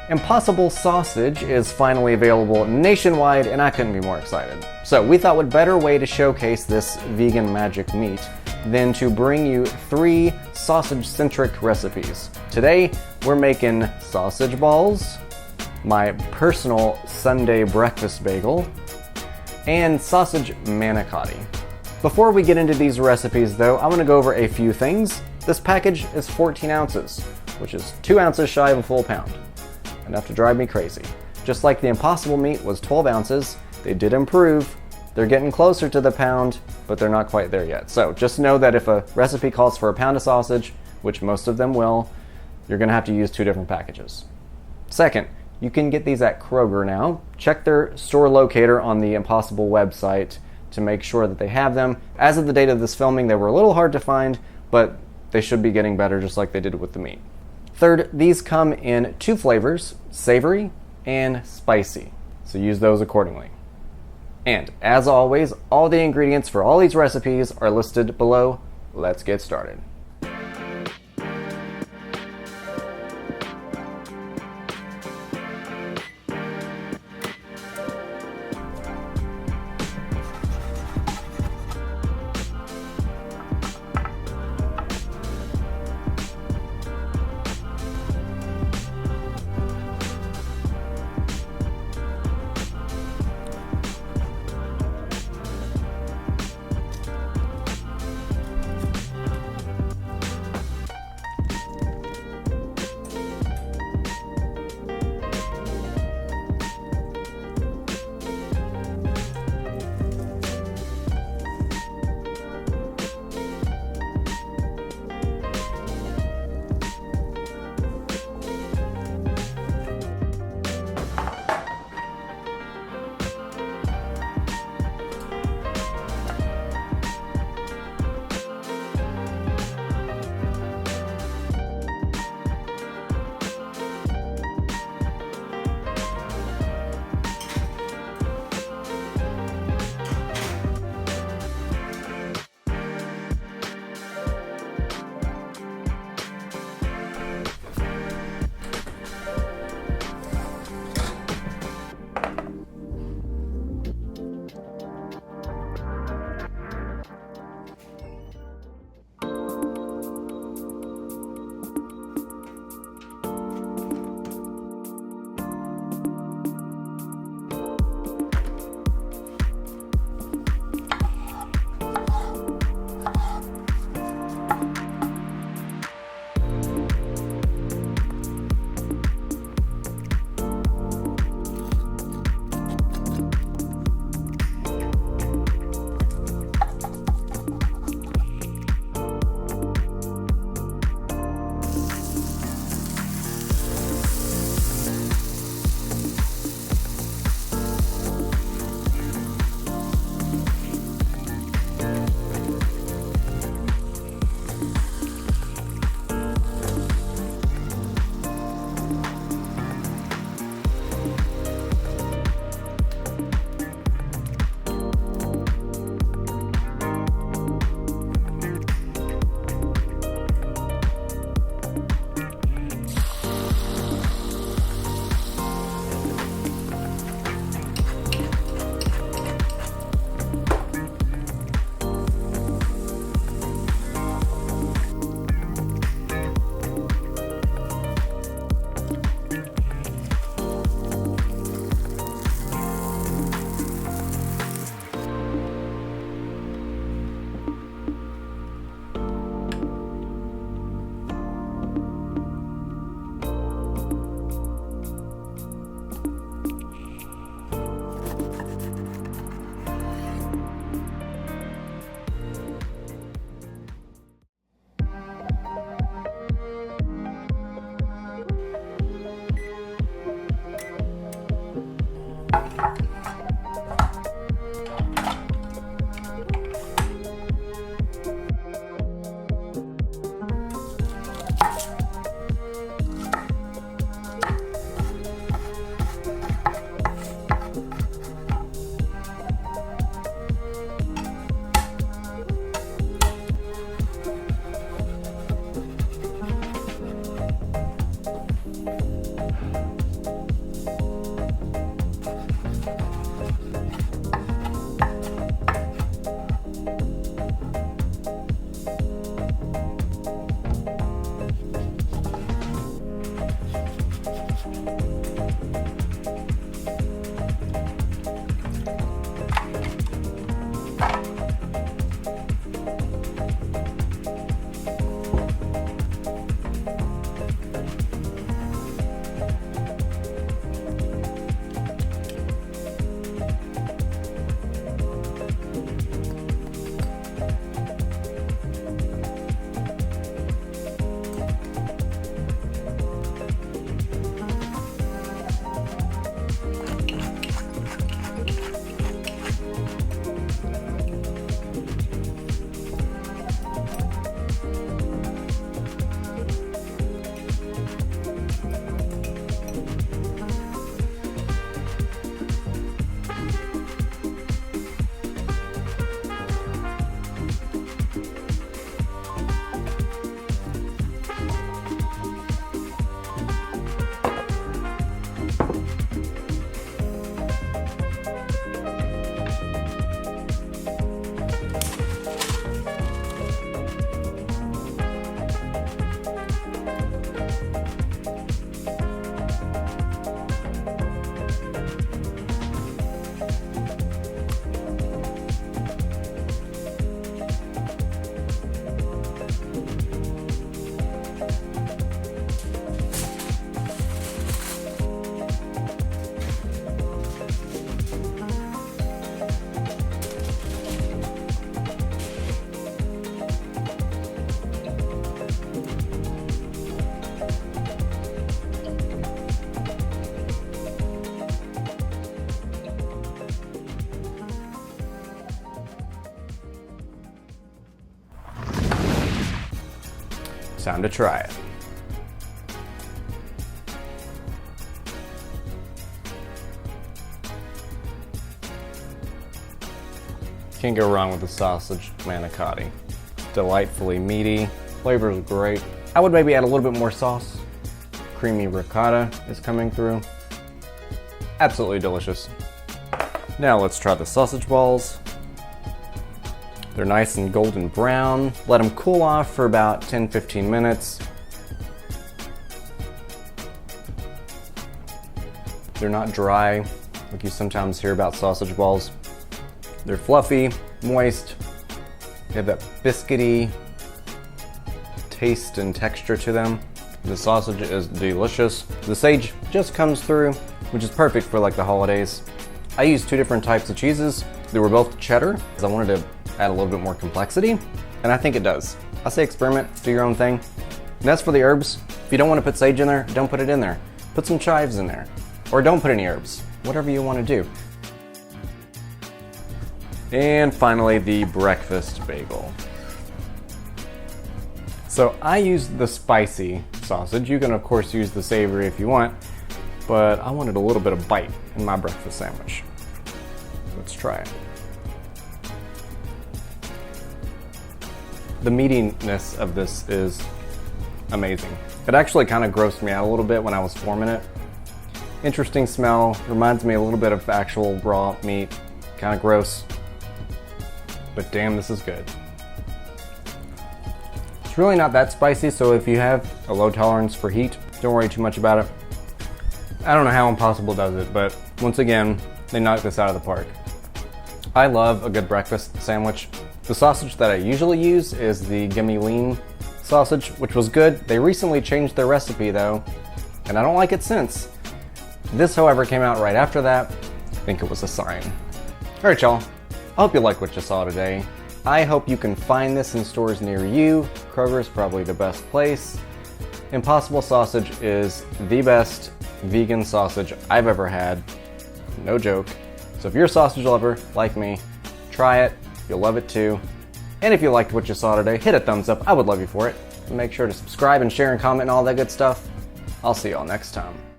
Impossible sausage is finally available nationwide, and I couldn't be more excited. So we thought what better way to showcase this vegan magic meat than to bring you 3 sausage-centric recipes. Today, we're making sausage balls, my personal Sunday breakfast bagel, and sausage manicotti. Before we get into these recipes though, I want to go over a few things. This package is 14 ounces, which is 2 ounces shy of a full pound. Enough to drive me crazy. Just like the Impossible meat was 12 ounces, they did improve. They're getting closer to the pound, but they're not quite there yet. So just know that if a recipe calls for a pound of sausage, which most of them will, you're gonna have to use 2 different packages. Second, you can get these at Kroger now. Check their store locator on the Impossible website to make sure that they have them. As of the date of this filming, they were a little hard to find, but they should be getting better just like they did with the meat. Third, these come in 2 flavors, savory and spicy, so use those accordingly. And as always, all the ingredients for all these recipes are listed below. Let's get started. Time to try it. Can't go wrong with the sausage manicotti. Delightfully meaty, flavor is great. I would maybe add a little bit more sauce. Creamy ricotta is coming through. Absolutely delicious. Now let's try the sausage balls. They're nice and golden brown. Let them cool off for about 10-15 minutes. They're not dry, like you sometimes hear about sausage balls. They're fluffy, moist. They have that biscuity taste and texture to them. The sausage is delicious. The sage just comes through, which is perfect for like the holidays. I used 2 different types of cheeses. They were both cheddar, because I wanted to add a little bit more complexity, and I think it does. I say experiment, do your own thing. And as for the herbs, if you don't want to put sage in there, don't put it in there. Put some chives in there. Or don't put any herbs. Whatever you want to do. And finally, the breakfast bagel. So I used the spicy sausage. You can of course use the savory if you want, but I wanted a little bit of bite in my breakfast sandwich. Let's try it. The meatiness of this is amazing. It actually kind of grossed me out a little bit when I was forming it. Interesting smell, reminds me a little bit of actual raw meat, kind of gross. But damn, this is good. It's really not that spicy, so if you have a low tolerance for heat, don't worry too much about it. I don't know how Impossible does it, but once again, they knock this out of the park. I love a good breakfast sandwich. The sausage that I usually use is the Gimme Lean sausage, which was good. They recently changed their recipe though, and I don't like it since. This, however, came out right after that. I think it was a sign. Alright y'all, I hope you liked what you saw today. I hope you can find this in stores near you. Kroger's probably the best place. Impossible sausage is the best vegan sausage I've ever had. No joke. So if you're a sausage lover like me, try it. You'll love it too. And if you liked what you saw today, hit a thumbs up. I would love you for it. And make sure to subscribe and share and comment and all that good stuff. I'll see y'all next time.